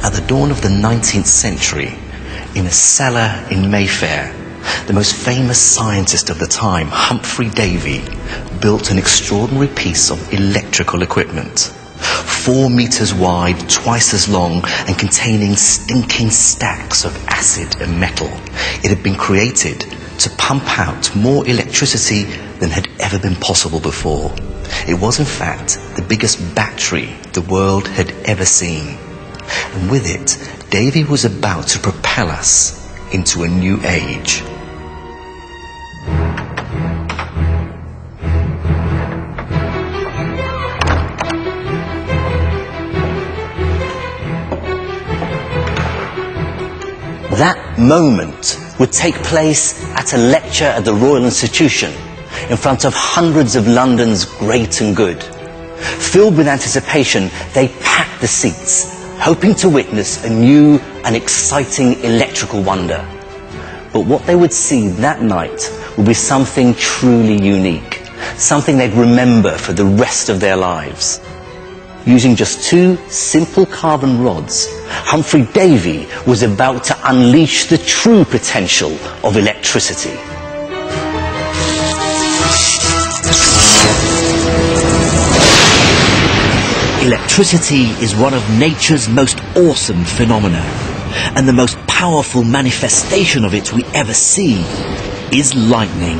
At the dawn of the 19th century, in a cellar in Mayfair, the most famous scientist of the time, Humphrey Davy, built an extraordinary piece of electrical equipment. 4 meters wide, twice as long, and containing stinking stacks of acid and metal. It had been created to pump out more electricity than had ever been possible before. It was, in fact, the biggest battery the world had ever seen. And with it, Davy was about to propel us into a new age. That moment would take place at a lecture at the Royal Institution in front of hundreds of London's great and good. Filled with anticipation, they packed the seats, hoping to witness a new and exciting electrical wonder. But what they would see that night would be something truly unique, something they'd remember for the rest of their lives. Using just 2 simple carbon rods, Humphrey Davy was about to unleash the true potential of electricity. Electricity is one of nature's most awesome phenomena, and the most powerful manifestation of it we ever see is lightning.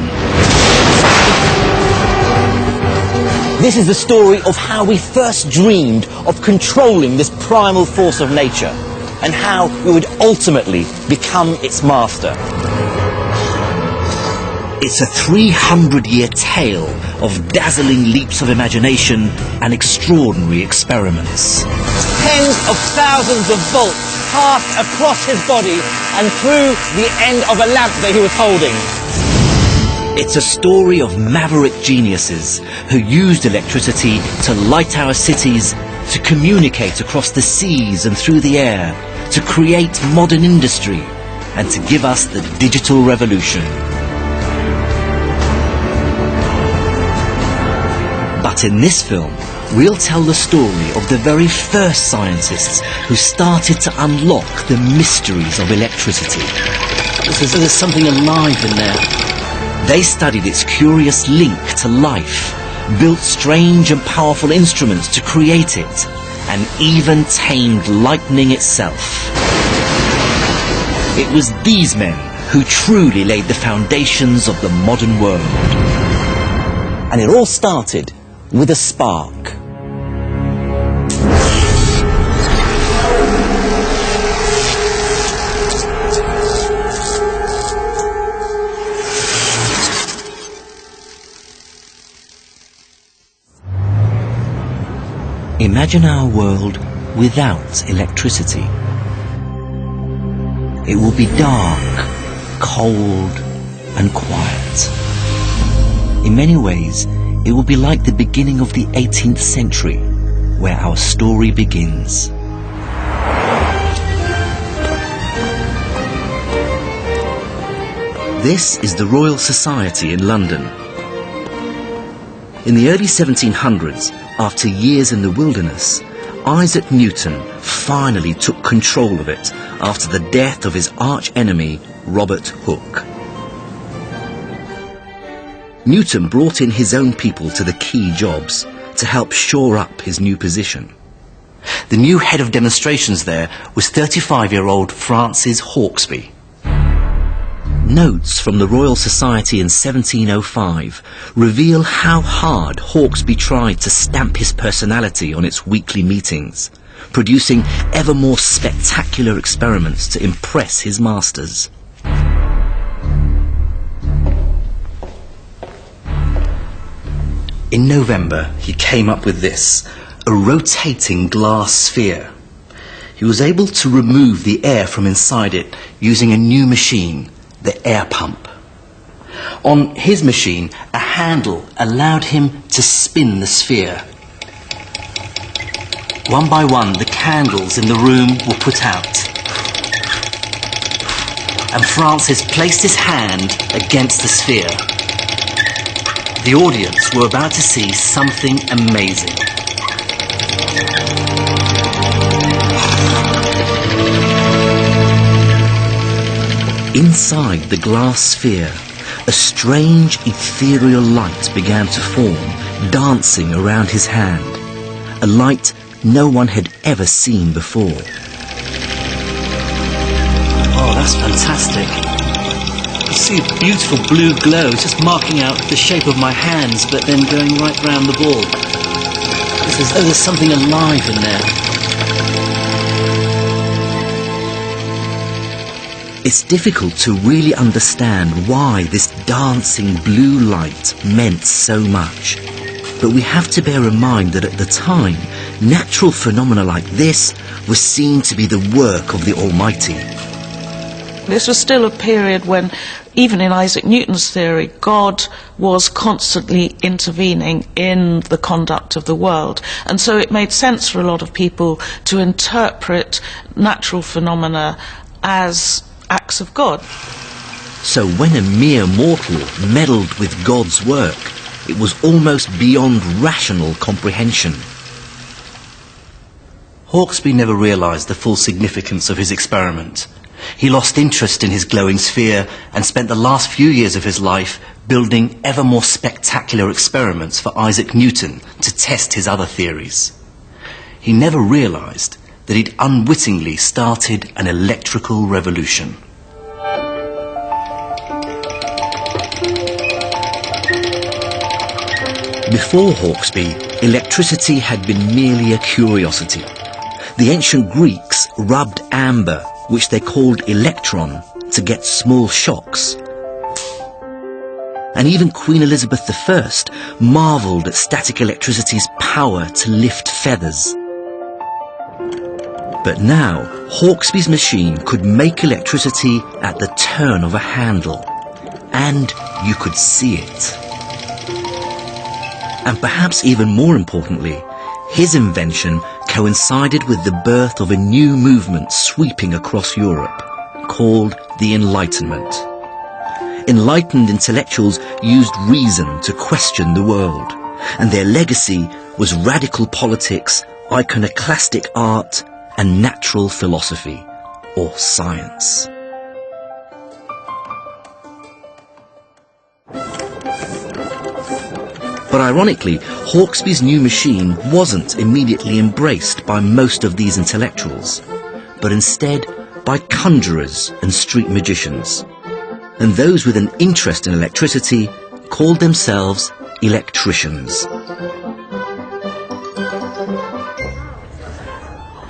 This is the story of how we first dreamed of controlling this primal force of nature, and how we would ultimately become its master. It's a 300-year tale of dazzling leaps of imagination and extraordinary experiments. Tens of thousands of volts passed across his body and through the end of a lamp that he was holding. It's a story of maverick geniuses who used electricity to light our cities, to communicate across the seas and through the air, to create modern industry, and to give us the digital revolution. But in this film, we'll tell the story of the very first scientists who started to unlock the mysteries of electricity. There's something alive in there. They studied its curious link to life, built strange and powerful instruments to create it, and even tamed lightning itself. It was these men who truly laid the foundations of the modern world. And it all started with a spark. Imagine our world without electricity. It will be dark, cold, and quiet. In many ways, it will be like the beginning of the 18th century, where our story begins. This is the Royal Society in London. In the early 1700s, after years in the wilderness, Isaac Newton finally took control of it after the death of his arch-enemy, Robert Hooke. Newton brought in his own people to the key jobs to help shore up his new position. The new head of demonstrations there was 35-year-old Francis Hawksby. Notes from the Royal Society in 1705 reveal how hard Hawksby tried to stamp his personality on its weekly meetings, producing ever more spectacular experiments to impress his masters. In November, he came up with this, a rotating glass sphere. He was able to remove the air from inside it using a new machine, the air pump. On his machine, a handle allowed him to spin the sphere. One by one, the candles in the room were put out. And Francis placed his hand against the sphere. The audience were about to see something amazing. Inside the glass sphere, a strange ethereal light began to form, dancing around his hand. A light no one had ever seen before. Oh, that's fantastic. I see a beautiful blue glow just marking out the shape of my hands, but then going right round the ball. It's as though there's something alive in there. It's difficult to really understand why this dancing blue light meant so much. But we have to bear in mind that at the time, natural phenomena like this were seen to be the work of the Almighty. This was still a period when, even in Isaac Newton's theory, God was constantly intervening in the conduct of the world. And so it made sense for a lot of people to interpret natural phenomena as acts of God. So when a mere mortal meddled with God's work, it was almost beyond rational comprehension. Hawksby never realised the full significance of his experiment. He lost interest in his glowing sphere and spent the last few years of his life building ever more spectacular experiments for Isaac Newton to test his other theories. He never realised that he'd unwittingly started an electrical revolution. Before Hawksby, electricity had been merely a curiosity. The ancient Greeks rubbed amber, which they called electron, to get small shocks. And even Queen Elizabeth I marvelled at static electricity's power to lift feathers. But now, Hawksby's machine could make electricity at the turn of a handle, and you could see it. And perhaps even more importantly, his invention coincided with the birth of a new movement sweeping across Europe, called the Enlightenment. Enlightened intellectuals used reason to question the world, and their legacy was radical politics, iconoclastic art, and natural philosophy, or science. But ironically, Hawksby's new machine wasn't immediately embraced by most of these intellectuals, but instead by conjurers and street magicians. And those with an interest in electricity called themselves electricians.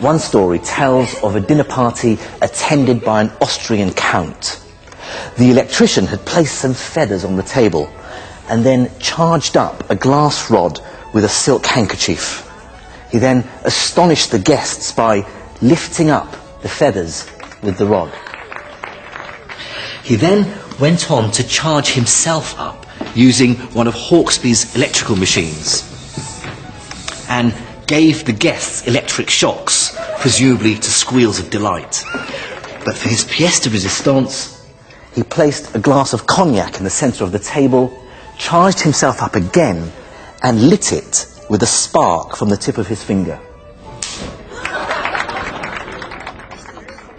One story tells of a dinner party attended by an Austrian count. The electrician had placed some feathers on the table and then charged up a glass rod with a silk handkerchief. He then astonished the guests by lifting up the feathers with the rod. He then went on to charge himself up using one of Hawksby's electrical machines and gave the guests electric shocks, presumably to squeals of delight. But for his pièce de résistance, he placed a glass of cognac in the centre of the table, charged himself up again, and lit it with a spark from the tip of his finger.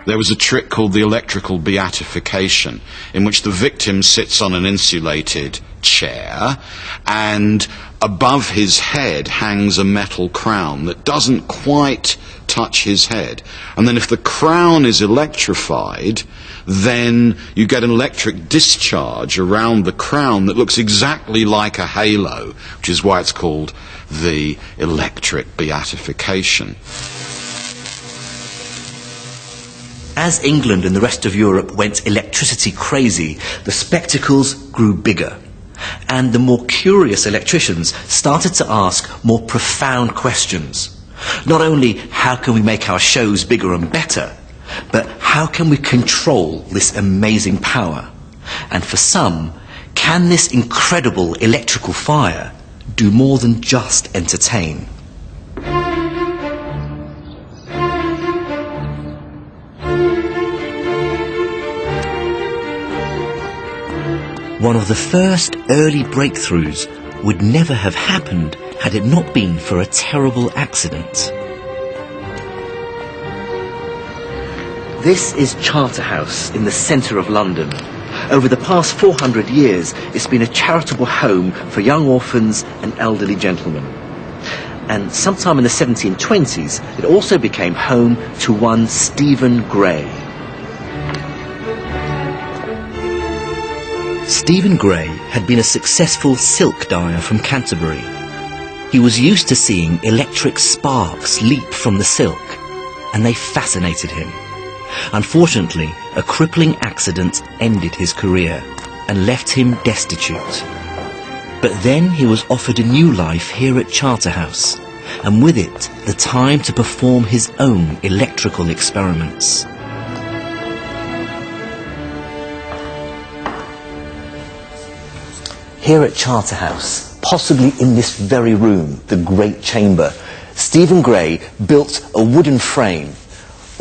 There was a trick called the electrical beatification, in which the victim sits on an insulated chair, and above his head hangs a metal crown that doesn't quite touch his head. And then if the crown is electrified, then you get an electric discharge around the crown that looks exactly like a halo, which is why it's called the electric beatification. As England and the rest of Europe went electricity crazy, the spectacles grew bigger. And the more curious electricians started to ask more profound questions. Not only how can we make our shows bigger and better, but how can we control this amazing power? And for some, can this incredible electrical fire do more than just entertain? One of the first early breakthroughs would never have happened had it not been for a terrible accident. This is Charterhouse in the centre of London. Over the past 400 years, it's been a charitable home for young orphans and elderly gentlemen. And sometime in the 1720s, it also became home to one Stephen Gray. Stephen Gray had been a successful silk dyer from Canterbury. He was used to seeing electric sparks leap from the silk, and they fascinated him. Unfortunately, a crippling accident ended his career and left him destitute. But then he was offered a new life here at Charterhouse, and with it, the time to perform his own electrical experiments. Here at Charterhouse, possibly in this very room, the Great Chamber, Stephen Gray built a wooden frame.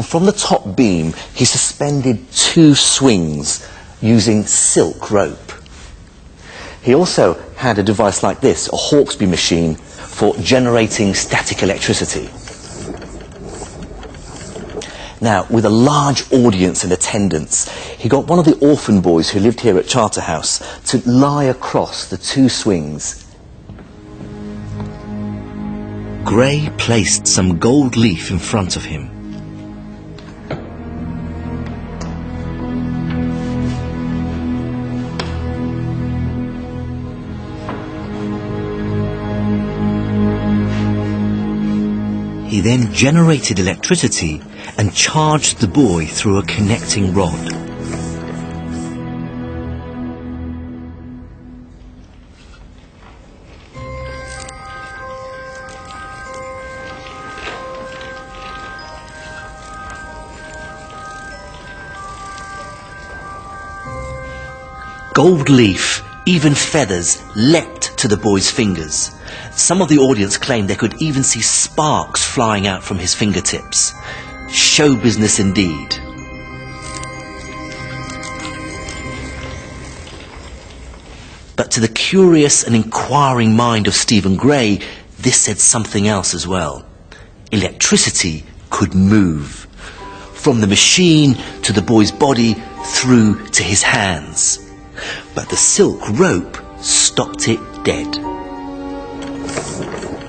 From the top beam, he suspended 2 swings using silk rope. He also had a device like this, a Hawksby machine, for generating static electricity. Now, with a large audience in attendance, he got one of the orphan boys who lived here at Charterhouse to lie across the 2 swings. Gray placed some gold leaf in front of him. He then generated electricity and charged the boy through a connecting rod. Gold leaf, even feathers, leapt to the boy's fingers. Some of the audience claimed they could even see sparks flying out from his fingertips. Show business indeed. But to the curious and inquiring mind of Stephen Gray, this said something else as well. Electricity could move. From the machine to the boy's body, through to his hands. But the silk rope stopped it dead.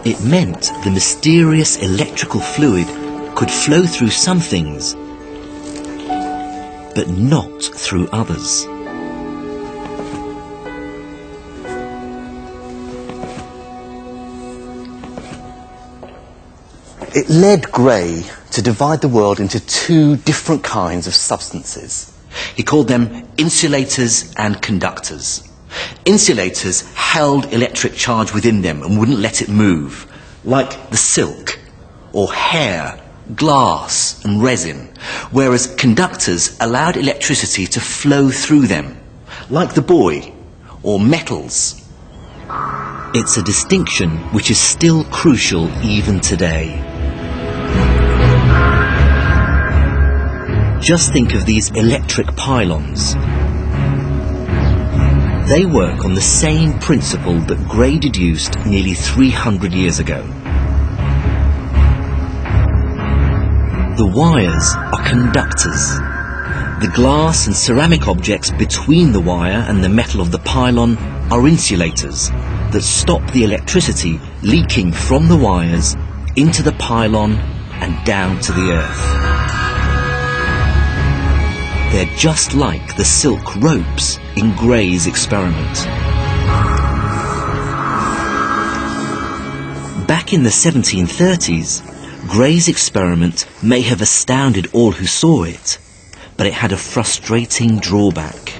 It meant the mysterious electrical fluid could flow through some things, but not through others. It led Gray to divide the world into 2 different kinds of substances. He called them insulators and conductors. Insulators held electric charge within them and wouldn't let it move, like the silk, or hair, glass and resin, whereas conductors allowed electricity to flow through them, like the boy, or metals. It's a distinction which is still crucial even today. Just think of these electric pylons. They work on the same principle that Gray deduced nearly 300 years ago. The wires are conductors. The glass and ceramic objects between the wire and the metal of the pylon are insulators that stop the electricity leaking from the wires into the pylon and down to the earth. They're just like the silk ropes in Gray's experiment. Back in the 1730s, Gray's experiment may have astounded all who saw it, but it had a frustrating drawback.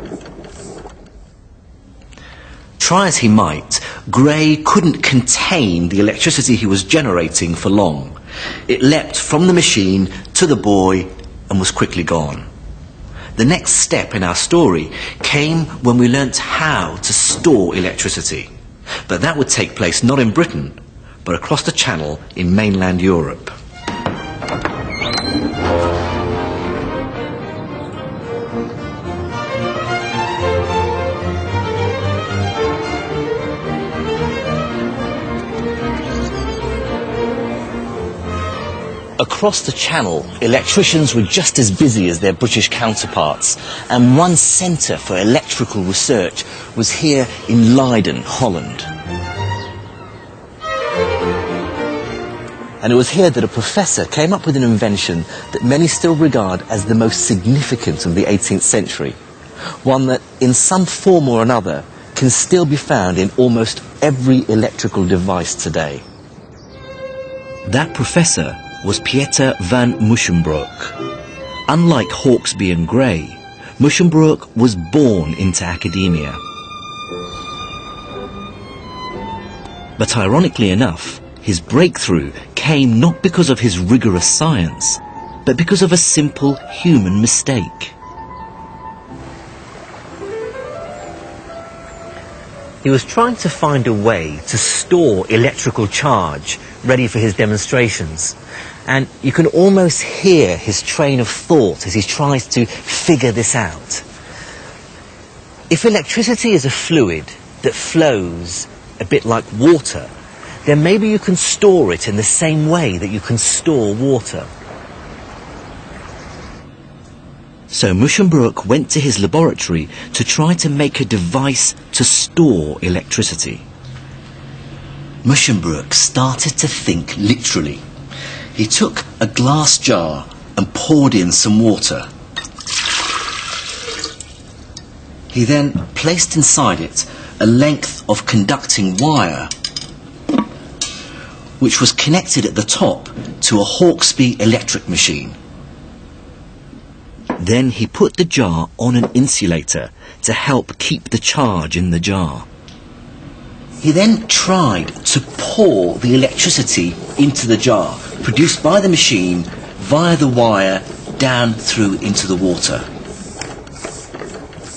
Try as he might, Gray couldn't contain the electricity he was generating for long. It leapt from the machine to the boy and was quickly gone. The next step in our story came when we learnt how to store electricity. But that would take place not in Britain, but across the Channel in mainland Europe. across the Channel, electricians were just as busy as their British counterparts, and one centre for electrical research was here in Leiden, Holland. And it was here that a professor came up with an invention that many still regard as the most significant of the 18th century, one that, in some form or another, can still be found in almost every electrical device today. That professor was Pieter van Musschenbroek. Unlike Hawksby and Gray, Musschenbroek was born into academia. But ironically enough, his breakthrough came not because of his rigorous science, but because of a simple human mistake. He was trying to find a way to store electrical charge ready for his demonstrations. And you can almost hear his train of thought as he tries to figure this out. If electricity is a fluid that flows a bit like water, then maybe you can store it in the same way that you can store water. So Musschenbroek went to his laboratory to try to make a device to store electricity. Musschenbroek started to think literally. He took a glass jar and poured in some water. He then placed inside it a length of conducting wire, which was connected at the top to a Hawksby electric machine. Then he put the jar on an insulator to help keep the charge in the jar. He then tried to pour the electricity into the jar, produced by the machine, via the wire, down through into the water.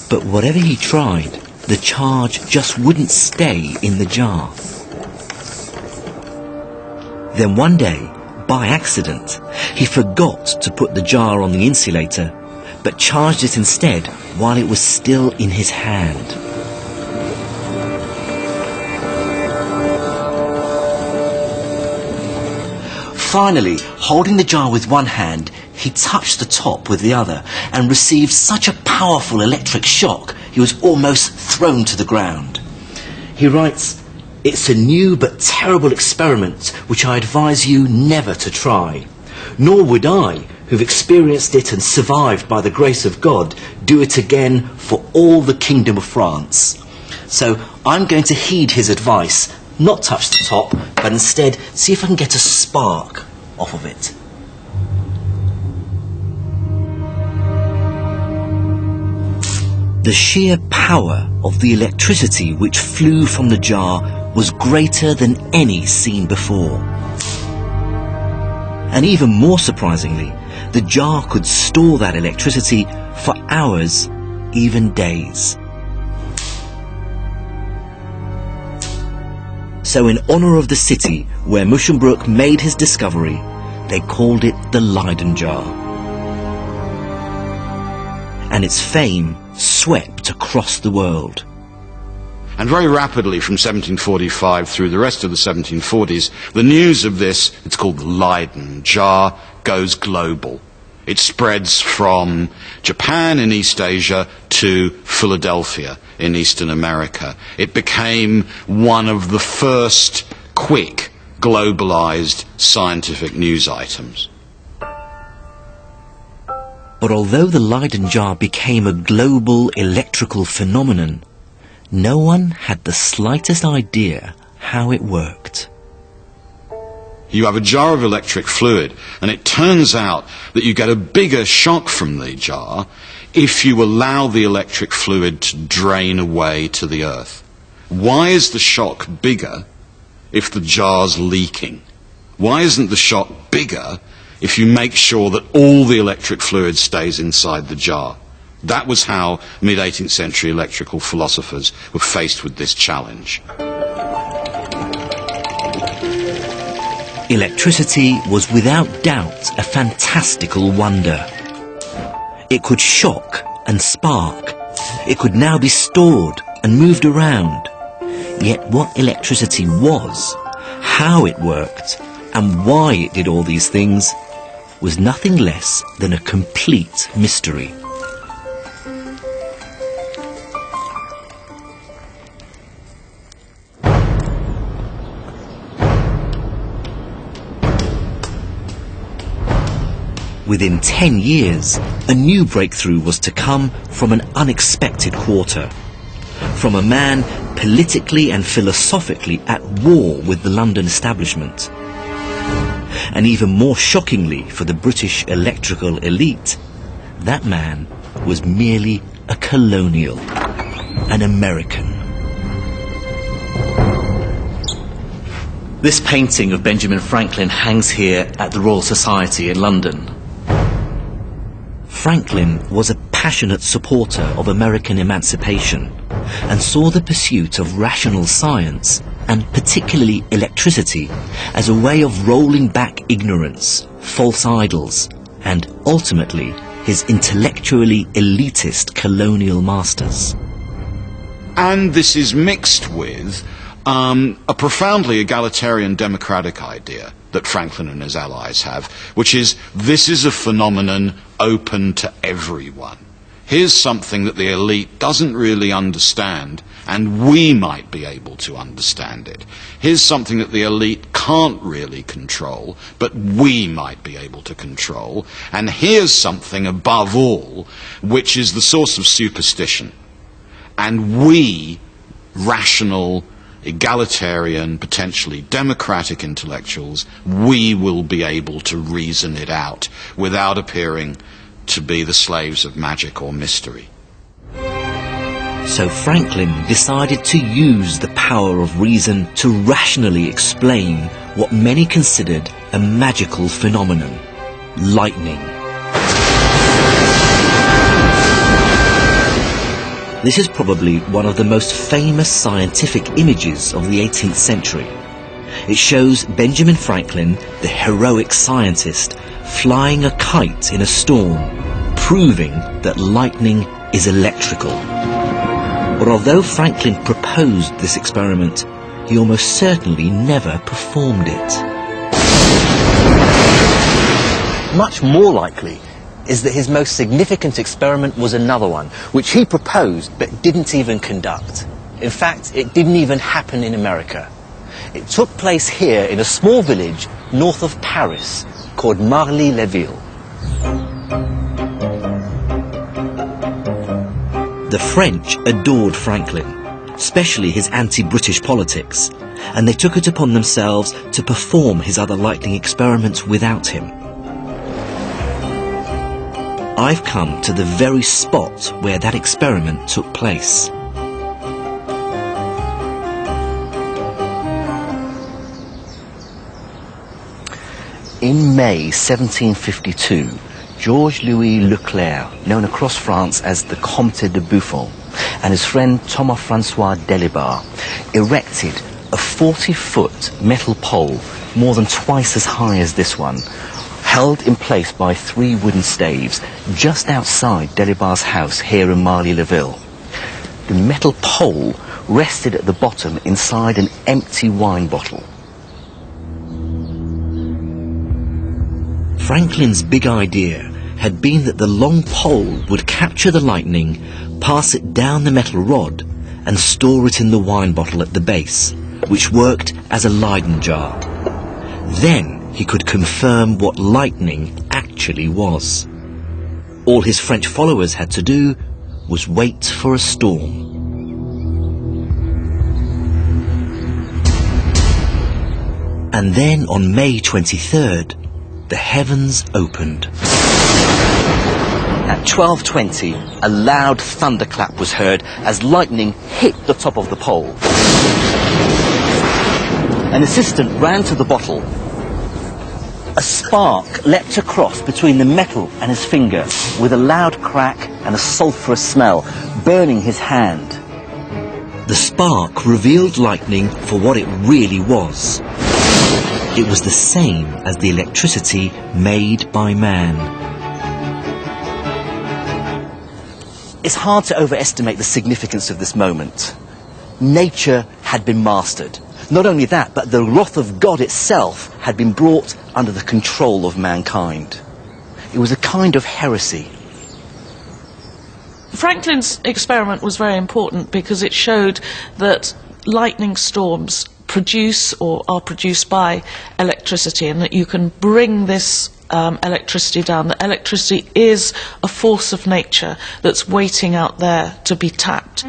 But whatever he tried, the charge just wouldn't stay in the jar. Then one day, by accident, he forgot to put the jar on the insulator, but charged it instead while it was still in his hand. Finally, holding the jar with one hand, he touched the top with the other and received such a powerful electric shock he was almost thrown to the ground. He writes, "It's a new but terrible experiment which I advise you never to try. Nor would I, who've experienced it and survived by the grace of God, do it again for all the Kingdom of France. So I'm going to heed his advice, not touch the top, but instead see if I can get a spark off of it." The sheer power of the electricity which flew from the jar was greater than any seen before. And even more surprisingly, the jar could store that electricity for hours, even days. So in honour of the city where Musschenbroek made his discovery, they called it the Leyden jar. And its fame swept across the world. And very rapidly from 1745 through the rest of the 1740s, the news of this, it's called the Leyden jar, goes global. It spreads from Japan in East Asia to Philadelphia in Eastern America. It became one of the first quick, globalized scientific news items. But although the Leyden jar became a global electrical phenomenon, no one had the slightest idea how it worked. You have a jar of electric fluid, and it turns out that you get a bigger shock from the jar if you allow the electric fluid to drain away to the earth. Why is the shock bigger if the jar's leaking? Why isn't the shock bigger if you make sure that all the electric fluid stays inside the jar? That was how mid-18th century electrical philosophers were faced with this challenge. Electricity was without doubt a fantastical wonder. It could shock and spark. It could now be stored and moved around. Yet what electricity was, how it worked, and why it did all these things was nothing less than a complete mystery. Within 10 years, a new breakthrough was to come from an unexpected quarter. From a man politically and philosophically at war with the London establishment. And even more shockingly for the British electrical elite, that man was merely a colonial, an American. This painting of Benjamin Franklin hangs here at the Royal Society in London. Franklin was a passionate supporter of American emancipation and saw the pursuit of rational science, and particularly electricity, as a way of rolling back ignorance, false idols, and ultimately his intellectually elitist colonial masters. And this is mixed with a profoundly egalitarian democratic idea that Franklin and his allies have, which is this is a phenomenon open to everyone. Here's something that the elite doesn't really understand, and we might be able to understand it. Here's something that the elite can't really control, but we might be able to control. And here's something above all, which is the source of superstition. And we, rational, egalitarian, potentially democratic intellectuals, we will be able to reason it out without appearing to be the slaves of magic or mystery. So Franklin decided to use the power of reason to rationally explain what many considered a magical phenomenon: lightning. This is probably one of the most famous scientific images of the 18th century. It shows Benjamin Franklin, the heroic scientist, flying a kite in a storm, proving that lightning is electrical. But although Franklin proposed this experiment, he almost certainly never performed it. Much more likely is that his most significant experiment was another one, which he proposed but didn't even conduct. In fact, it didn't even happen in America. It took place here in a small village north of Paris called Marly-le-Ville. The French adored Franklin, especially his anti-British politics, and they took it upon themselves to perform his other lightning experiments without him. I've come to the very spot where that experiment took place. In May 1752, Georges-Louis Leclerc, known across France as the Comte de Buffon, and his friend Thomas-Francois Delabarre erected a 40-foot metal pole, more than twice as high as this one, held in place by 3 wooden staves just outside Delabarre's house here in Marly-le-Ville. The metal pole rested at the bottom inside an empty wine bottle. Franklin's big idea had been that the long pole would capture the lightning, pass it down the metal rod, and store it in the wine bottle at the base, which worked as a Leyden jar. Then he could confirm what lightning actually was. All his French followers had to do was wait for a storm. And then on May 23rd, the heavens opened. At 12:20, a loud thunderclap was heard as lightning hit the top of the pole. An assistant ran to the bottle. A spark leapt across between the metal and his finger with a loud crack and a sulphurous smell, burning his hand. The spark revealed lightning for what it really was. It was the same as the electricity made by man. It's hard to overestimate the significance of this moment. Nature had been mastered. Not only that, but the wrath of God itself had been brought under the control of mankind. kind of heresy. Franklin's experiment was very important because it showed that lightning storms produce or are produced by electricity, and that you can bring this electricity down, that electricity is a force of nature that's waiting out there to be tapped.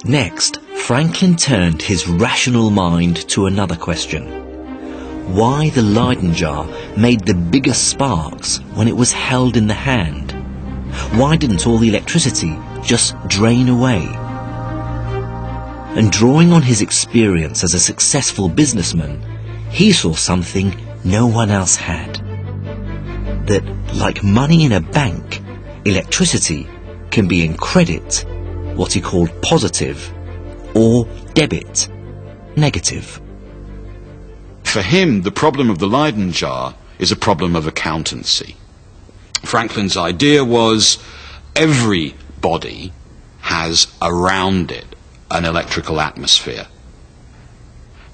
Next, Franklin turned his rational mind to another question. Why the Leyden jar made the biggest sparks when it was held in the hand? Why didn't all the electricity just drain away? And drawing on his experience as a successful businessman, he saw something no one else had. That, like money in a bank, electricity can be in credit, what he called positive, or debit, negative. For him, the problem of the Leyden jar is a problem of accountancy. Franklin's idea was every body has around it an electrical atmosphere.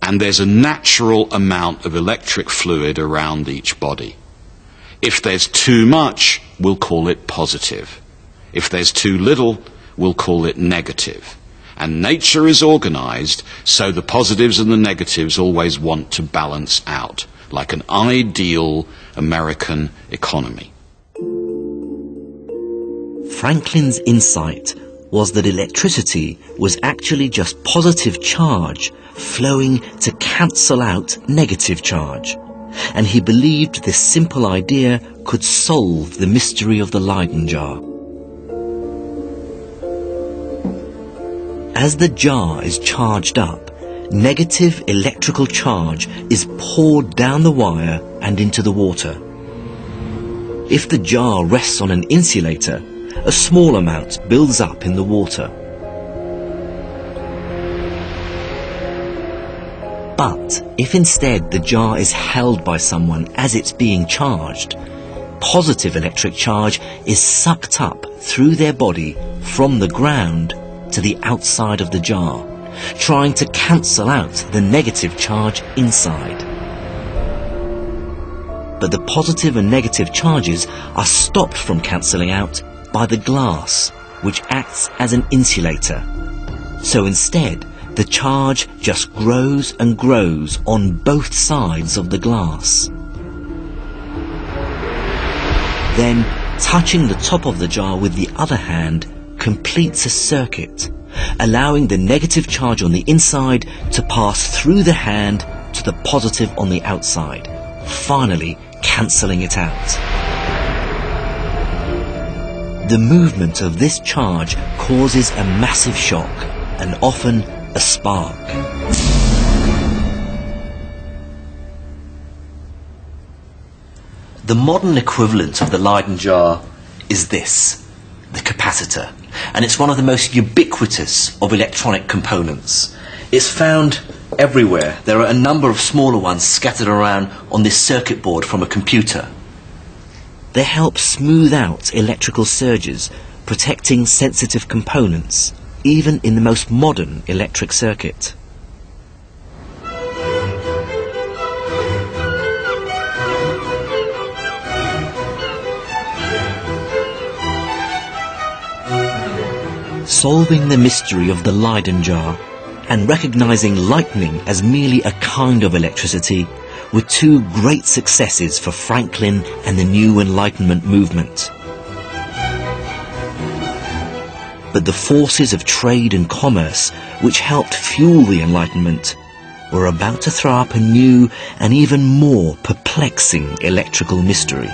And there's a natural amount of electric fluid around each body. If there's too much, we'll call it positive. If there's too little, we'll call it negative. And nature is organized so the positives and the negatives always want to balance out, like an ideal American economy. Franklin's insight was that electricity was actually just positive charge flowing to cancel out negative charge, and he believed this simple idea could solve the mystery of the Leyden jar. As the jar is charged up, negative electrical charge is poured down the wire and into the water. If the jar rests on an insulator, a small amount builds up in the water. But if instead the jar is held by someone as it's being charged, positive electric charge is sucked up through their body from the ground to the outside of the jar, trying to cancel out the negative charge inside. But the positive and negative charges are stopped from cancelling out by the glass, which acts as an insulator. So instead, the charge just grows and grows on both sides of the glass. Then, touching the top of the jar with the other hand completes a circuit, allowing the negative charge on the inside to pass through the hand to the positive on the outside, finally cancelling it out. The movement of this charge causes a massive shock, and often a spark. The modern equivalent of the Leyden jar is this, the capacitor, and it's one of the most ubiquitous of electronic components. It's found everywhere. There are a number of smaller ones scattered around on this circuit board from a computer. They help smooth out electrical surges, protecting sensitive components, even in the most modern electric circuit. Solving the mystery of the Leyden jar and recognizing lightning as merely a kind of electricity were two great successes for Franklin and the New Enlightenment movement. But the forces of trade and commerce, which helped fuel the Enlightenment, were about to throw up a new and even more perplexing electrical mystery,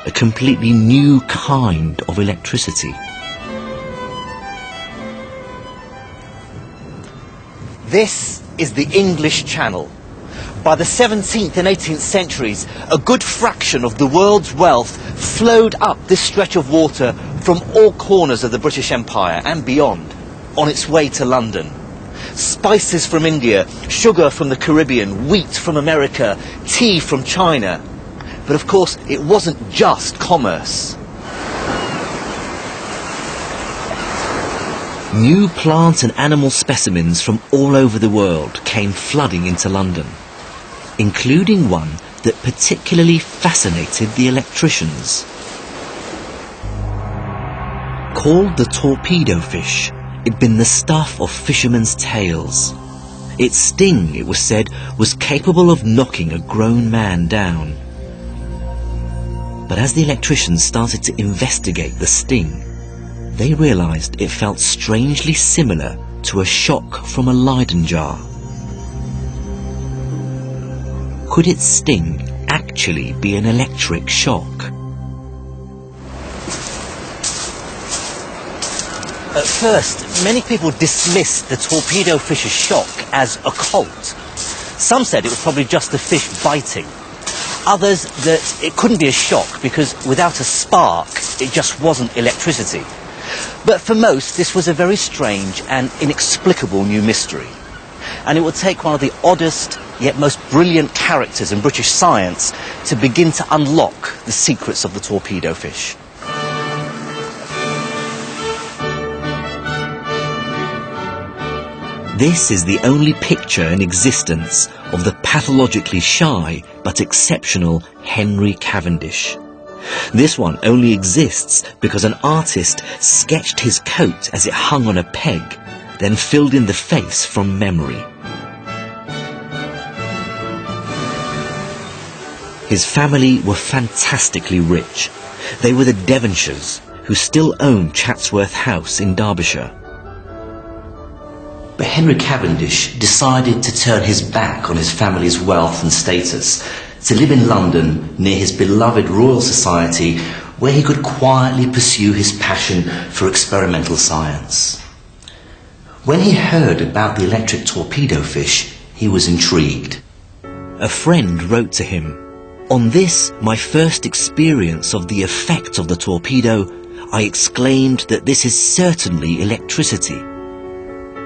a completely new kind of electricity. This is the English Channel. By the 17th and 18th centuries, a good fraction of the world's wealth flowed up this stretch of water from all corners of the British Empire and beyond, on its way to London. Spices from India, sugar from the Caribbean, wheat from America, tea from China. But of course, it wasn't just commerce. New plant and animal specimens from all over the world came flooding into London, including one that particularly fascinated the electricians. Called the torpedo fish, it'd been the stuff of fishermen's tales. Its sting, it was said, was capable of knocking a grown man down. But as the electricians started to investigate the sting, they realised it felt strangely similar to a shock from a Leyden jar. Could its sting actually be an electric shock? At first, many people dismissed the torpedo fish's shock as occult. Some said it was probably just the fish biting. Others that it couldn't be a shock because without a spark, it just wasn't electricity. But for most, this was a very strange and inexplicable new mystery. And it would take one of the oddest yet most brilliant characters in British science to begin to unlock the secrets of the torpedo fish. This is the only picture in existence of the pathologically shy but exceptional Henry Cavendish. This one only exists because an artist sketched his coat as it hung on a peg, then filled in the face from memory. His family were fantastically rich. They were the Devonshires, who still own Chatsworth House in Derbyshire. But Henry Cavendish decided to turn his back on his family's wealth and status, to live in London near his beloved Royal Society, where he could quietly pursue his passion for experimental science. When he heard about the electric torpedo fish, he was intrigued. A friend wrote to him, "On this, my first experience of the effect of the torpedo, I exclaimed that this is certainly electricity.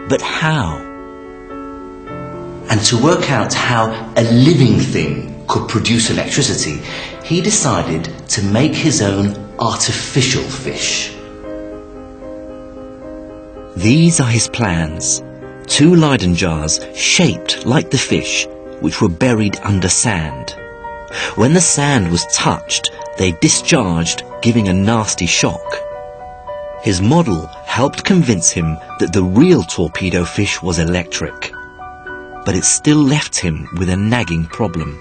But how?" And to work out how a living thing could produce electricity, he decided to make his own artificial fish. These are his plans. 2 Leyden jars shaped like the fish, which were buried under sand. When the sand was touched, they discharged, giving a nasty shock. His model helped convince him that the real torpedo fish was electric. But it still left him with a nagging problem.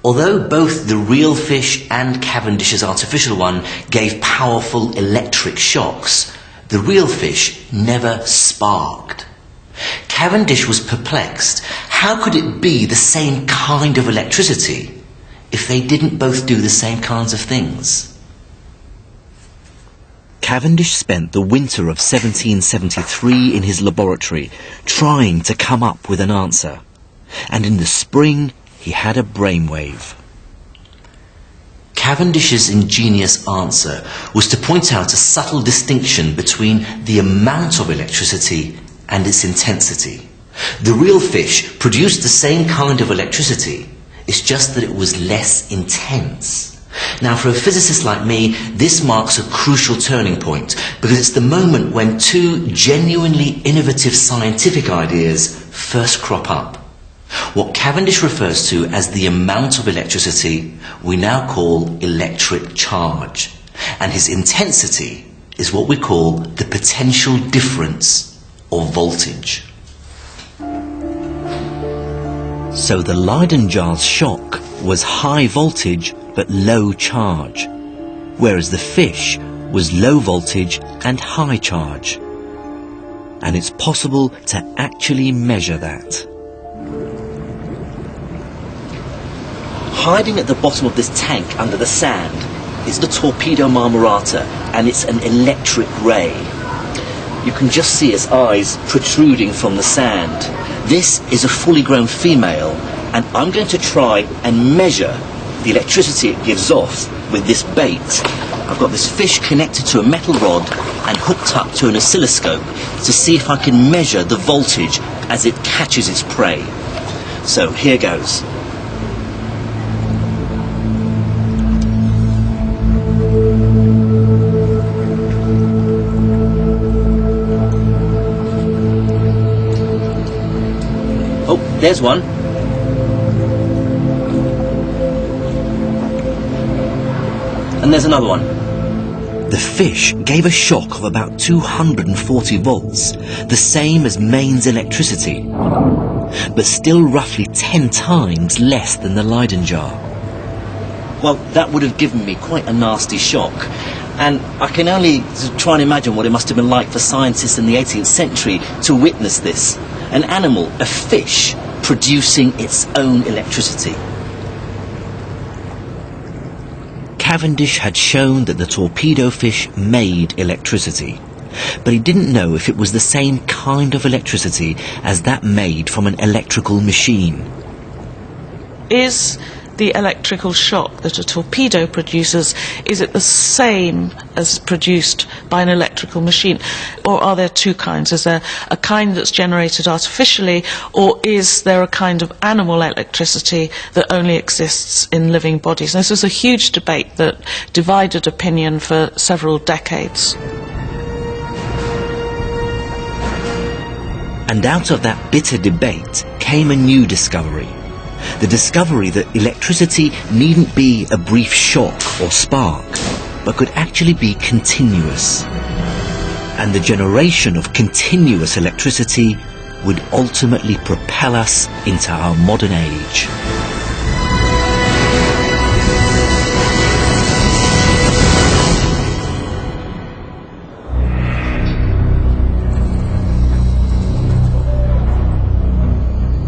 Although both the real fish and Cavendish's artificial one gave powerful electric shocks, the real fish never sparked. Cavendish was perplexed. How could it be the same kind of electricity if they didn't both do the same kinds of things? Cavendish spent the winter of 1773 in his laboratory trying to come up with an answer. And in the spring, he had a brainwave. Cavendish's ingenious answer was to point out a subtle distinction between the amount of electricity and its intensity. The real fish produced the same kind of electricity, it's just that it was less intense. Now, for a physicist like me, this marks a crucial turning point, because it's the moment when 2 genuinely innovative scientific ideas first crop up. What Cavendish refers to as the amount of electricity, we now call electric charge. And his intensity is what we call the potential difference, or voltage. So the Leyden jar's shock was high voltage but low charge, whereas the fish was low voltage and high charge. And it's possible to actually measure that. Hiding at the bottom of this tank under the sand is the torpedo marmorata, and it's an electric ray. You can just see its eyes protruding from the sand. This is a fully grown female, and I'm going to try and measure the electricity it gives off with this bait. I've got this fish connected to a metal rod and hooked up to an oscilloscope to see if I can measure the voltage as it catches its prey. So here goes. Oh, there's one. And there's another one. The fish gave a shock of about 240 volts, the same as mains electricity, but still roughly 10 times less than the Leyden jar. Well, that would have given me quite a nasty shock, and I can only try and imagine what it must have been like for scientists in the 18th century to witness this. An animal, a fish, producing its own electricity. Cavendish had shown that the torpedo fish made electricity, but he didn't know if it was the same kind of electricity as that made from an electrical machine. Is the electrical shock that a torpedo produces, is it the same as produced by an electrical machine? Or are there two kinds? Is there a kind that's generated artificially, or is there a kind of animal electricity that only exists in living bodies? And this was a huge debate that divided opinion for several decades. And out of that bitter debate came a new discovery. The discovery that electricity needn't be a brief shock or spark, but could actually be continuous. And the generation of continuous electricity would ultimately propel us into our modern age.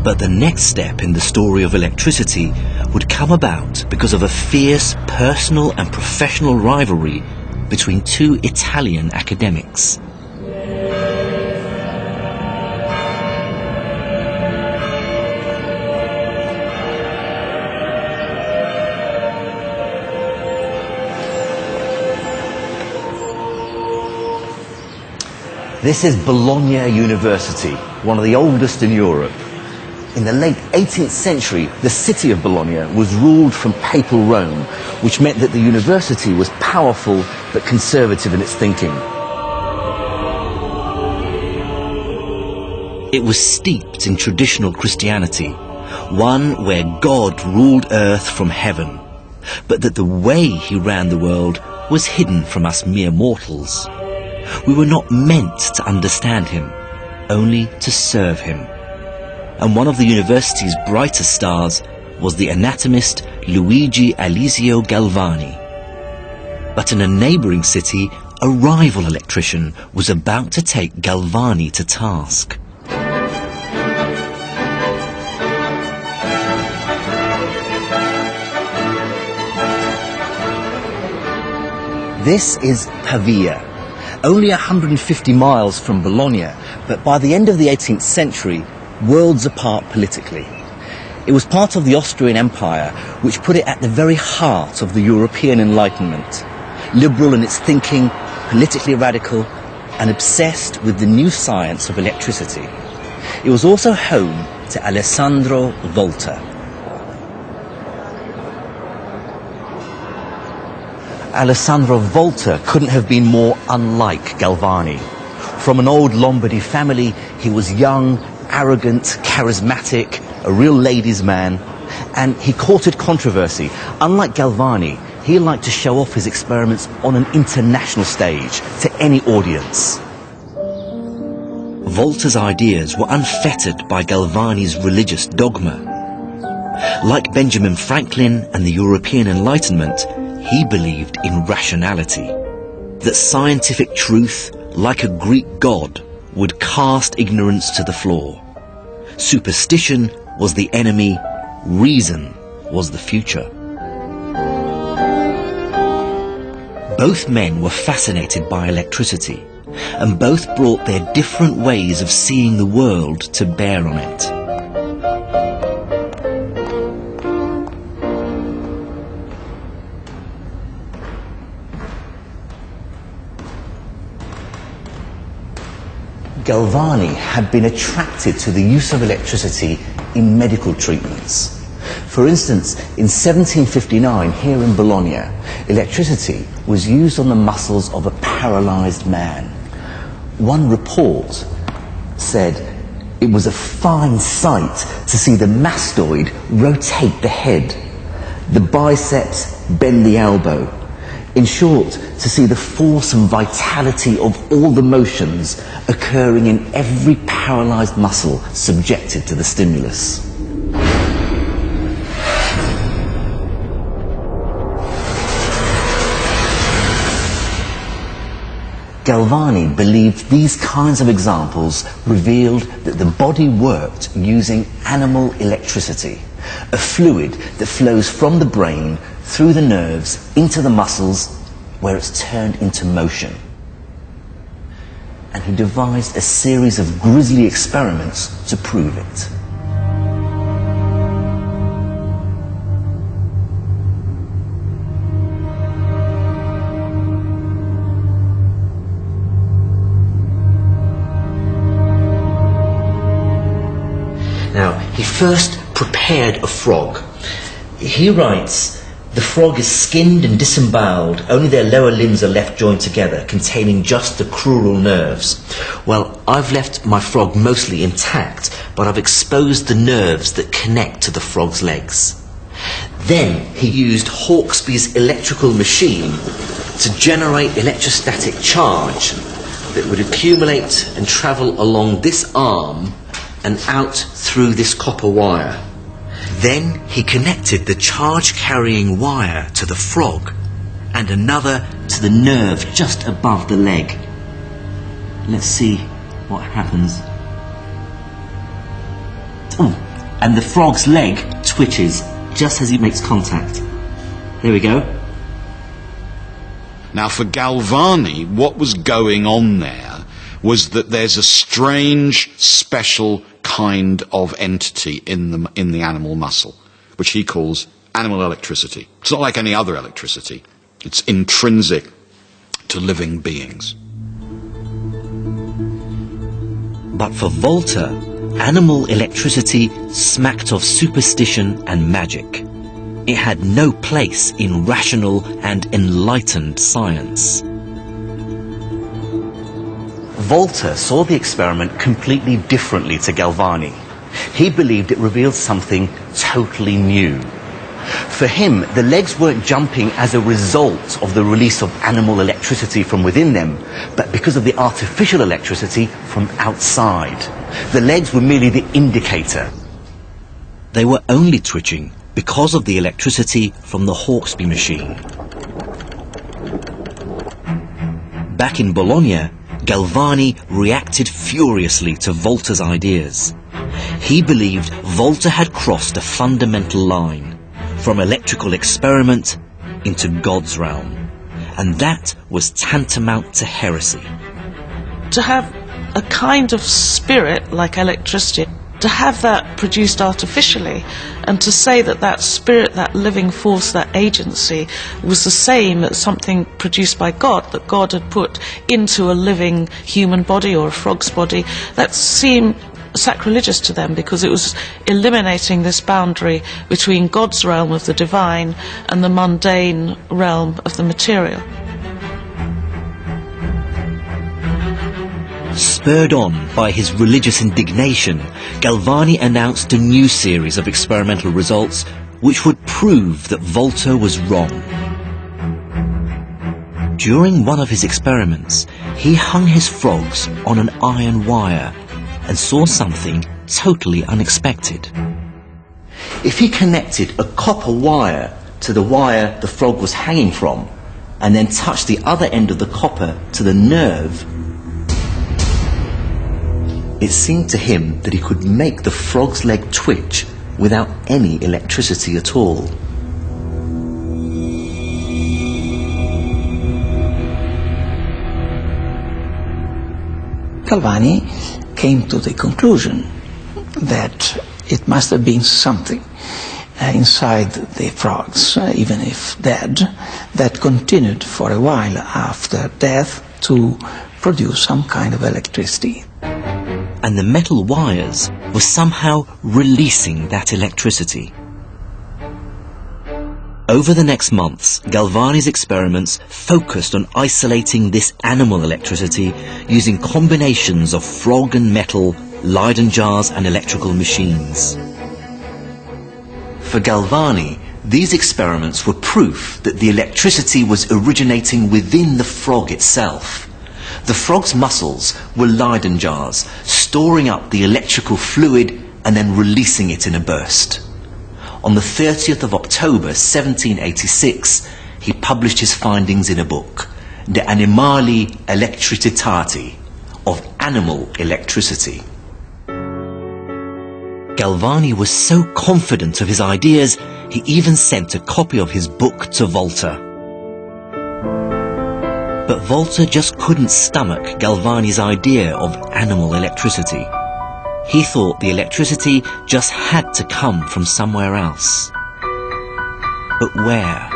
But the next step in the story of electricity would come about because of a fierce personal and professional rivalry between two Italian academics. This is Bologna University, one of the oldest in Europe. In the late 18th century, the city of Bologna was ruled from papal Rome, which meant that the university was powerful but conservative in its thinking. It was steeped in traditional Christianity, one where God ruled earth from heaven, but that the way he ran the world was hidden from us mere mortals. We were not meant to understand him, only to serve him. And one of the university's brightest stars was the anatomist Luigi Alizio Galvani. But in a neighbouring city, a rival electrician was about to take Galvani to task. This is Pavia, only 150 miles from Bologna, but by the end of the 18th century, worlds apart politically. It was part of the Austrian Empire, which put it at the very heart of the European Enlightenment, liberal in its thinking, politically radical, and obsessed with the new science of electricity. It was also home to Alessandro Volta. Alessandro Volta couldn't have been more unlike Galvani. From an old Lombardy family, he was young, arrogant, charismatic, a real ladies' man, and he courted controversy. Unlike Galvani, he liked to show off his experiments on an international stage to any audience. Volta's ideas were unfettered by Galvani's religious dogma. Like Benjamin Franklin and the European Enlightenment, he believed in rationality, that scientific truth, like a Greek god, would cast ignorance to the floor. Superstition was the enemy, reason was the future. Both men were fascinated by electricity, and both brought their different ways of seeing the world to bear on it. Galvani had been attracted to the use of electricity in medical treatments. For instance, in 1759, here in Bologna, electricity was used on the muscles of a paralyzed man. One report said it was a fine sight to see the mastoid rotate the head, the biceps bend the elbow. In short, to see the force and vitality of all the motions occurring in every paralysed muscle subjected to the stimulus. Galvani believed these kinds of examples revealed that the body worked using animal electricity, a fluid that flows from the brain through the nerves into the muscles where it's turned into motion. And he devised a series of grisly experiments to prove it. Now, he first prepared a frog. He writes, "The frog is skinned and disemboweled, only their lower limbs are left joined together, containing just the crural nerves." Well, I've left my frog mostly intact, but I've exposed the nerves that connect to the frog's legs. Then he used Hawksby's electrical machine to generate electrostatic charge that would accumulate and travel along this arm and out through this copper wire. Then he connected the charge-carrying wire to the frog and another to the nerve just above the leg. Let's see what happens. Oh, and the frog's leg twitches just as he makes contact. There we go. Now, for Galvani, what was going on there was that there's a strange, special kind of entity in the animal muscle, which he calls animal electricity. It's not like any other electricity. It's intrinsic to living beings. But for Volta, animal electricity smacked of superstition and magic. It had no place in rational and enlightened science. Volta saw the experiment completely differently to Galvani. He believed it revealed something totally new. For him, the legs weren't jumping as a result of the release of animal electricity from within them, but because of the artificial electricity from outside. The legs were merely the indicator. They were only twitching because of the electricity from the Hawksby machine. Back in Bologna, Galvani reacted furiously to Volta's ideas. He believed Volta had crossed a fundamental line, from electrical experiment into God's realm, and that was tantamount to heresy. To have a kind of spirit like electricity, to have that produced artificially, and to say that that spirit, that living force, that agency was the same as something produced by God, that God had put into a living human body or a frog's body, that seemed sacrilegious to them because it was eliminating this boundary between God's realm of the divine and the mundane realm of the material. Spurred on by his religious indignation, Galvani announced a new series of experimental results which would prove that Volta was wrong. During one of his experiments, he hung his frogs on an iron wire and saw something totally unexpected. If he connected a copper wire to the wire the frog was hanging from, and then touched the other end of the copper to the nerve, it seemed to him that he could make the frog's leg twitch without any electricity at all. Galvani came to the conclusion that it must have been something inside the frogs, even if dead, that continued for a while after death to produce some kind of electricity. And the metal wires were somehow releasing that electricity. Over the next months, Galvani's experiments focused on isolating this animal electricity using combinations of frog and metal, Leyden jars and electrical machines. For Galvani, These experiments were proof that the electricity was originating within the frog itself. The frog's muscles were Leyden jars, storing up the electrical fluid and then releasing it in a burst. On the 30th of October 1786, he published his findings in a book, De Animali Electricitati, of animal electricity. Galvani was so confident of his ideas, he even sent a copy of his book to Volta. But Volta just couldn't stomach Galvani's idea of animal electricity. He thought the electricity just had to come from somewhere else. But where?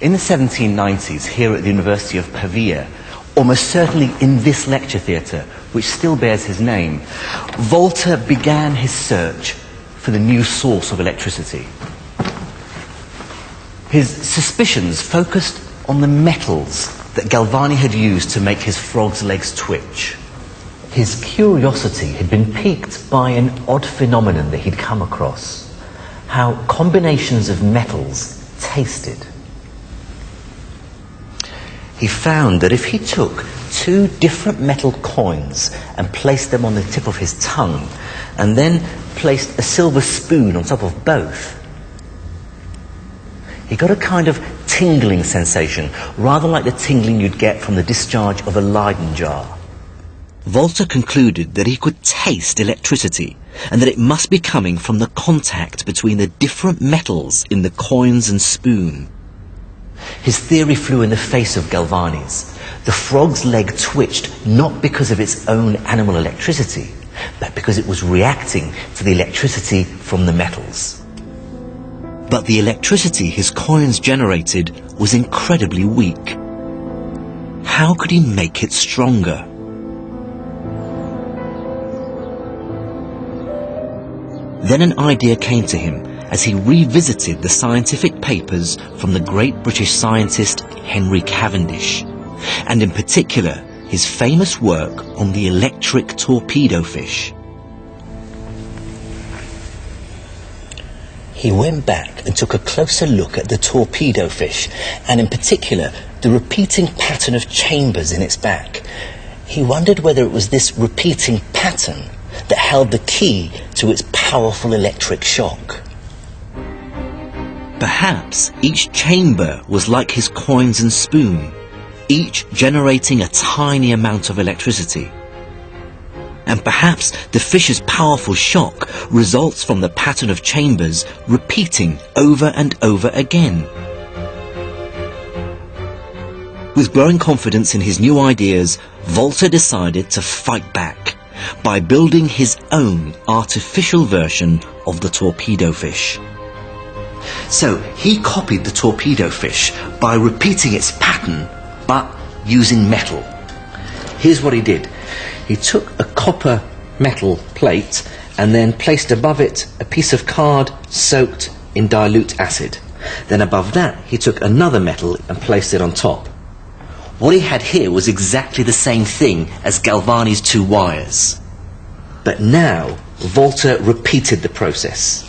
In the 1790s, here at the University of Pavia, almost certainly in this lecture theatre, which still bears his name, Volta began his search for the new source of electricity. His suspicions focused on the metals that Galvani had used to make his frog's legs twitch. His curiosity had been piqued by an odd phenomenon that he'd come across: how combinations of metals tasted. He found that if he took two different metal coins and placed them on the tip of his tongue, and then placed a silver spoon on top of both, he got a kind of tingling sensation, rather like the tingling you'd get from the discharge of a Leyden jar. Volta concluded that he could taste electricity, and that it must be coming from the contact between the different metals in the coins and spoon. His theory flew in the face of Galvani's. The frog's leg twitched not because of its own animal electricity, but because it was reacting to the electricity from the metals. But the electricity his coins generated was incredibly weak. How could he make it stronger? Then an idea came to him as he revisited the scientific papers from the great British scientist Henry Cavendish, and in particular his famous work on the electric torpedo fish. He went back and took a closer look at the torpedo fish, and in particular the repeating pattern of chambers in its back. He wondered whether it was this repeating pattern that held the key to its powerful electric shock. Perhaps each chamber was like his coins and spoon, each generating a tiny amount of electricity. And perhaps the fish's powerful shock results from the pattern of chambers repeating over and over again. With growing confidence in his new ideas, Volta decided to fight back by building his own artificial version of the torpedo fish. So he copied the torpedo fish by repeating its pattern, but using metal. Here's what he did. He took a copper metal plate and then placed above it a piece of card soaked in dilute acid. Then above that he took another metal and placed it on top. What he had here was exactly the same thing as Galvani's two wires. But now Volta repeated the process.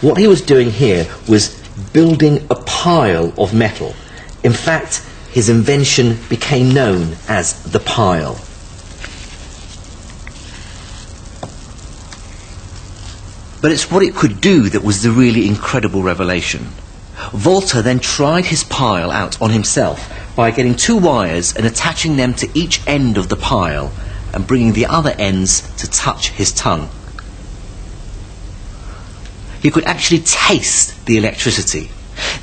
What he was doing here was building a pile of metal. In fact, his invention became known as the pile. But it's what it could do that was the really incredible revelation. Volta then tried his pile out on himself by getting two wires and attaching them to each end of the pile and bringing the other ends to touch his tongue. He could actually taste the electricity.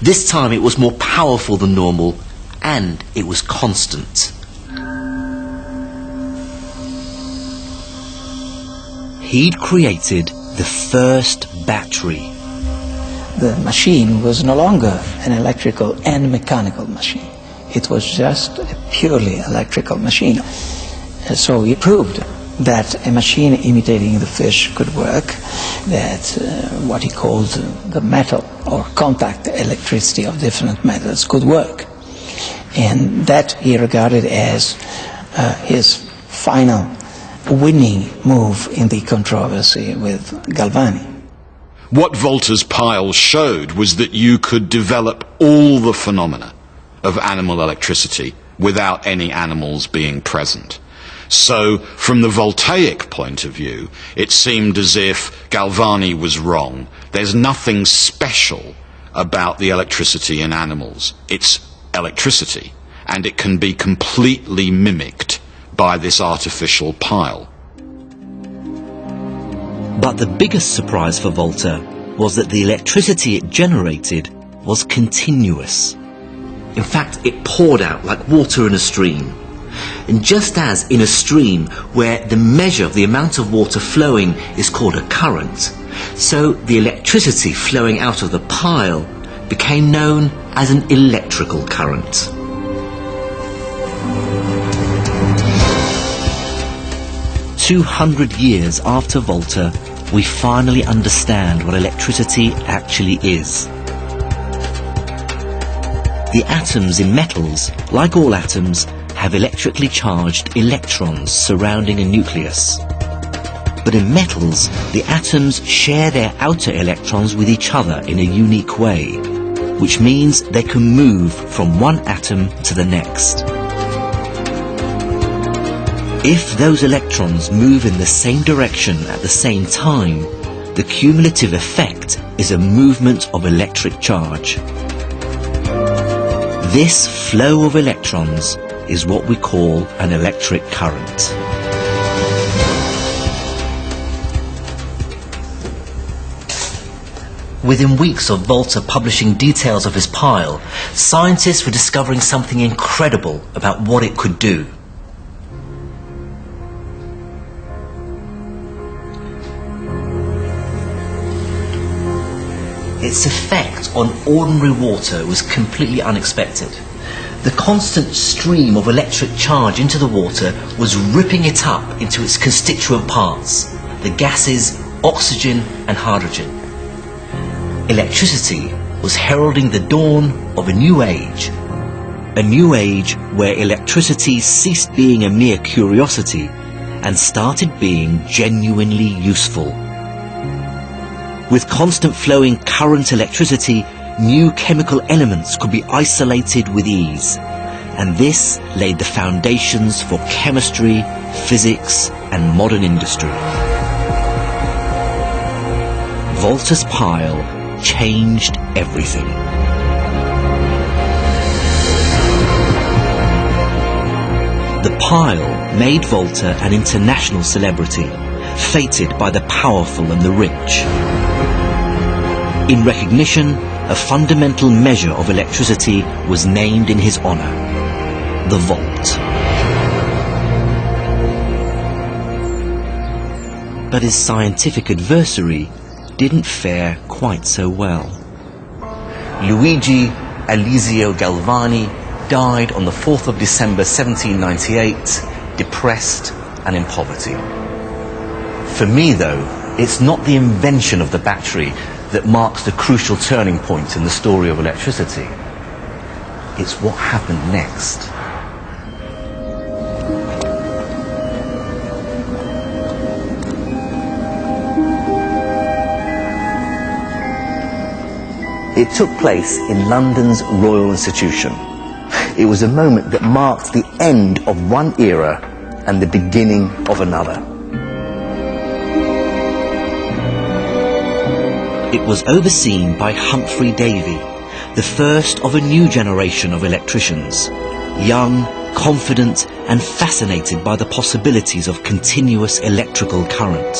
This time it was more powerful than normal, and it was constant. He'd created the first battery. The machine was no longer an electrical and mechanical machine. It was just a purely electrical machine. So he proved that a machine imitating the fish could work, that what he called the metal or contact electricity of different metals could work. And that he regarded as his final winning move in the controversy with Galvani. What Volta's pile showed was that you could develop all the phenomena of animal electricity without any animals being present. So, from the voltaic point of view, it seemed as if Galvani was wrong. There's nothing special about the electricity in animals. It's electricity, and it can be completely mimicked by this artificial pile. But the biggest surprise for Volta was that the electricity it generated was continuous. In fact, it poured out like water in a stream. And just as in a stream where the measure of the amount of water flowing is called a current, so the electricity flowing out of the pile became known as an electrical current. "200 years after Volta, we finally understand what electricity actually is. The atoms in metals, like all atoms, have electrically charged electrons surrounding a nucleus. But in metals, the atoms share their outer electrons with each other in a unique way, which means they can move from one atom to the next. If those electrons move in the same direction at the same time, the cumulative effect is a movement of electric charge. This flow of electrons is what we call an electric current." Within weeks of Volta publishing details of his pile, scientists were discovering something incredible about what it could do. Its effect on ordinary water was completely unexpected. The constant stream of electric charge into the water was ripping it up into its constituent parts, the gases, oxygen and hydrogen. Electricity was heralding the dawn of a new age where electricity ceased being a mere curiosity and started being genuinely useful. With constant flowing current electricity, new chemical elements could be isolated with ease, and this laid the foundations for chemistry, physics, and modern industry. Volta's pile changed everything. The pile made Volta an international celebrity, feted by the powerful and the rich. In recognition, a fundamental measure of electricity was named in his honor, the volt. But his scientific adversary didn't fare quite so well. Luigi Alizio Galvani died on the 4th of December 1798, depressed and in poverty. For me, though, it's not the invention of the battery that marks the crucial turning point in the story of electricity. It's what happened next. It took place in London's Royal Institution. It was a moment that marked the end of one era and the beginning of another. It was overseen by Humphrey Davy, the first of a new generation of electricians, young, confident and fascinated by the possibilities of continuous electrical current.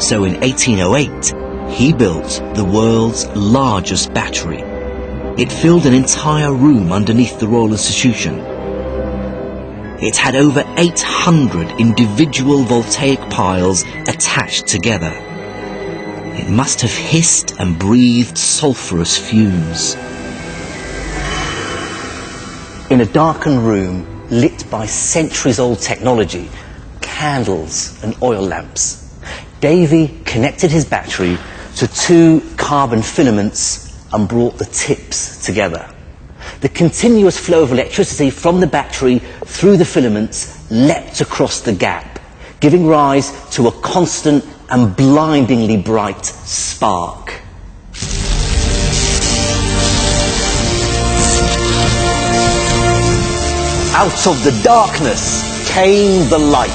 So in 1808, he built the world's largest battery. It filled an entire room underneath the Royal Institution. It had over 800 individual voltaic piles attached together. It must have hissed and breathed sulphurous fumes. In a darkened room lit by centuries-old technology, candles and oil lamps, Davy connected his battery to 2 carbon filaments and brought the tips together. The continuous flow of electricity from the battery through the filaments leapt across the gap, giving rise to a constant and blindingly bright spark. Out of the darkness came the light.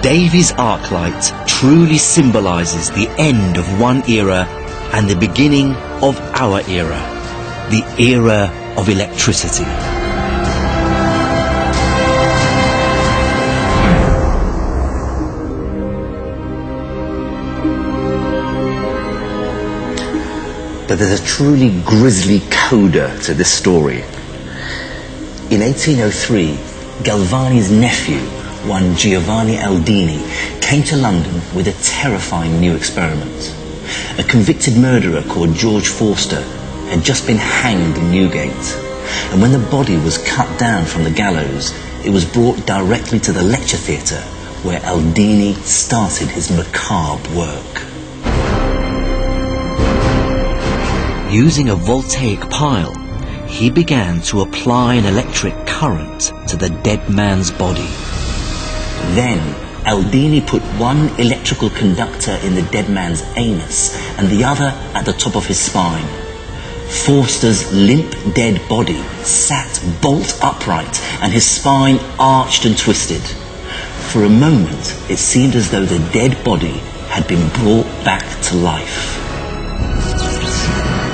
Davy's arc light truly symbolises the end of one era and the beginning of our era, the era of electricity. But there's a truly grisly coda to this story. In 1803, Galvani's nephew, one Giovanni Aldini, came to London with a terrifying new experiment. A convicted murderer called George Forster had just been hanged in Newgate, and when the body was cut down from the gallows, it was brought directly to the lecture theatre where Aldini started his macabre work. Using a voltaic pile, he began to apply an electric current to the dead man's body. Then, Aldini put one electrical conductor in the dead man's anus and the other at the top of his spine. Forster's limp dead body sat bolt upright and his spine arched and twisted. For a moment, it seemed as though the dead body had been brought back to life.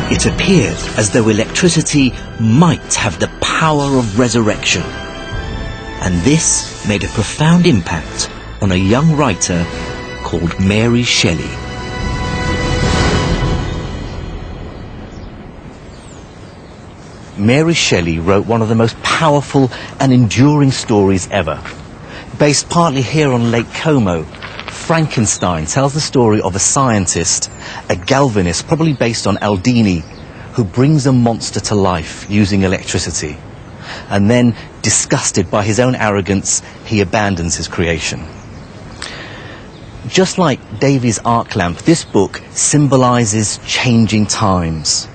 It appeared as though electricity might have the power of resurrection. And this made a profound impact on a young writer called Mary Shelley. Mary Shelley wrote one of the most powerful and enduring stories ever. Based partly here on Lake Como, Frankenstein tells the story of a scientist, a galvanist, probably based on Aldini, who brings a monster to life using electricity. And then, disgusted by his own arrogance, he abandons his creation. Just like Davy's arc lamp, this book symbolises changing times.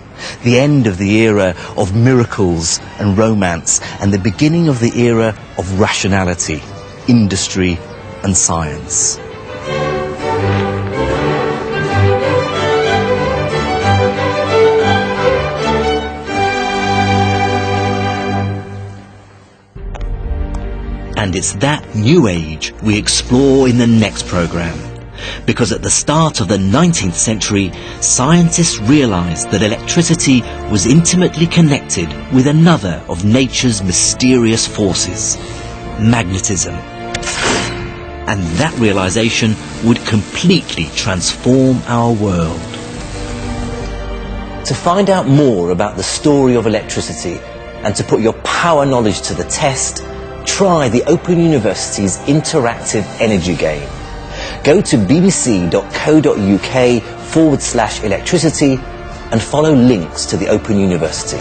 The end of the era of miracles and romance, and the beginning of the era of rationality, industry and science. And it's that new age we explore in the next programme. Because at the start of the 19th century, scientists realised that electricity was intimately connected with another of nature's mysterious forces, magnetism. And that realisation would completely transform our world. To find out more about the story of electricity and to put your power knowledge to the test, try the Open University's interactive energy game. Go to bbc.co.uk/electricity and follow links to the Open University.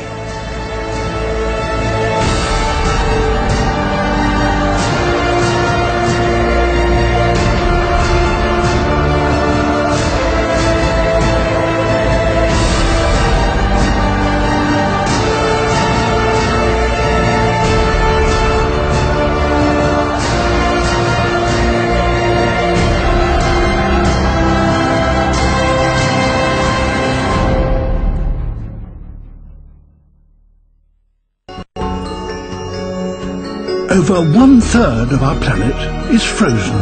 Over 1/3 of our planet is frozen.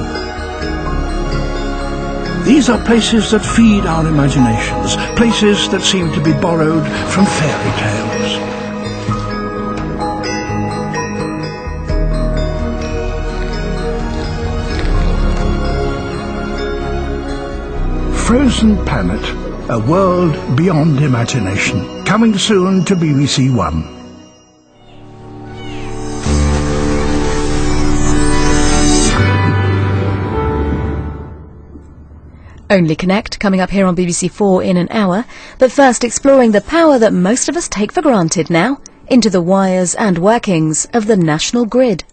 These are places that feed our imaginations, places that seem to be borrowed from fairy tales. Frozen Planet, a world beyond imagination. Coming soon to BBC One. Only Connect, coming up here on BBC4 in an hour. But first, exploring the power that most of us take for granted now. into the wires and workings of the national grid.